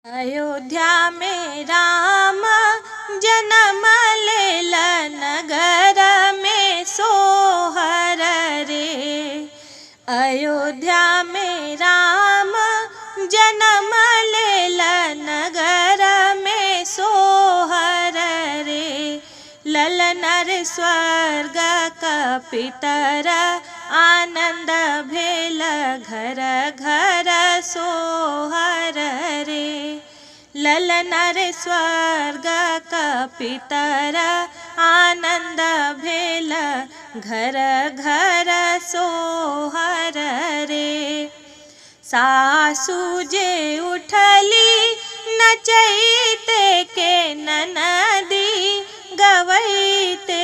अयोध्या में राम जन्म लेल, नगर में सोहर रे। अयोध्या में राम जन्म लेल, नगर में सोहर रे। ललनर स्वर्ग कपितर, आनंद भेल घर घर सोहर रे। ललनर स्वर्ग कपितर, आनंद भेल घर घर सोहर रे। सासु जे उठली नचैते के, ननदी गवैते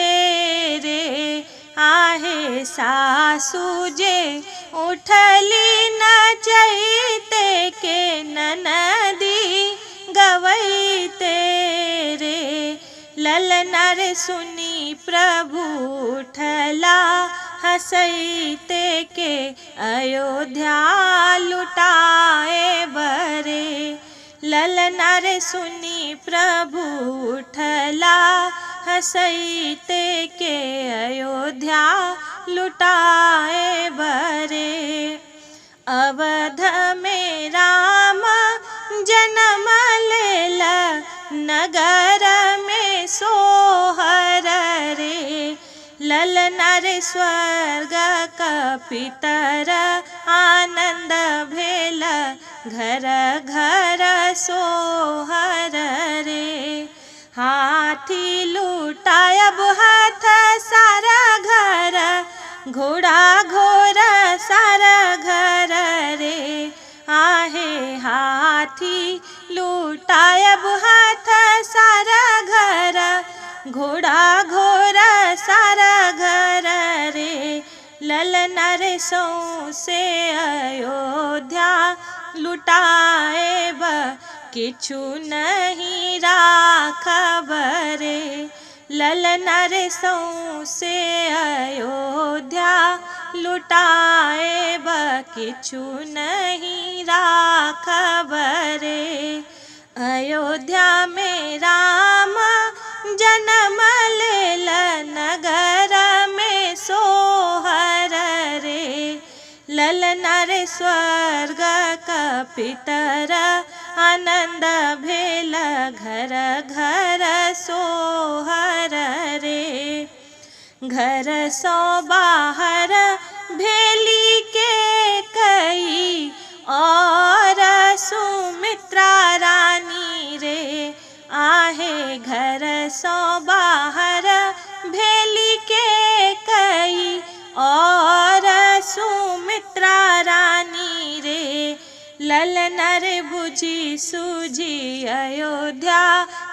रे। आहे सासु जे उठली नचैते के, ननदी गवैते रे। ललनर सुनी प्रभु उठला हंसैते के, अयोध्या लुटाए बरे। ललनर सुनी प्रभु उठला हंसैते के, अयोध्या लुटाए बरे। अवध में राम जन्म लेल, नगर में सोहर रे। ललनर स्वर्ग कपितर, आनंद भेल घर घर सोहर रे। हाथी लुटायब हाथ सारा घर, घोड़ा घोड़ा सारा घर रे। आहे हाथी लुटायब हाथ सारा घर, घोड़ा घोड़ा सारा घर रे। ललनर सौंसे अयोध्या लुटाएब, किछु नहीं राखब रे। ललनर सौंसे अयोध्या लुटाएब, किछु नहीं राखब रे। अयोध्या में राम जन्म लेल, नगर में सोहर रे। ललनर स्वर्ग कपितर, आनंद भेल घर घर सोहर रे। घर सो बाहर भेली के कई, और सुमित्रा रानी रे। आहे घर सो बाहर भेली के कई, और सुमित्रा रानी रे। ललनर बुझी सूझी अयोध्या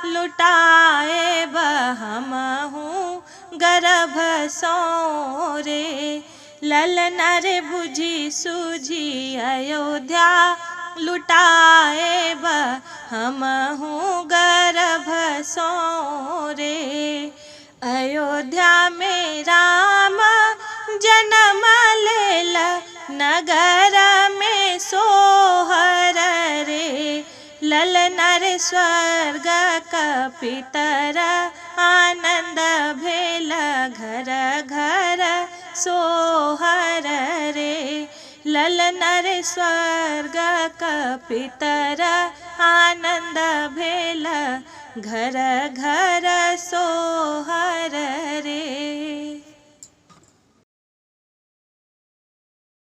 लुटाएब, हमहूँ गर्भ सो रे। ललनर बुझी सूझी अयोध्या लुटाएब, हमहूँ गर्भ सो रे। अयोध्या में राम जन्म लेल, नगर में सोहर रे। ललनर स्वर्ग कपितर, आनंद भेल घर घर सोहर रे। ललनर स्वर्ग कपितर, आनंद भेल घर घर सोहर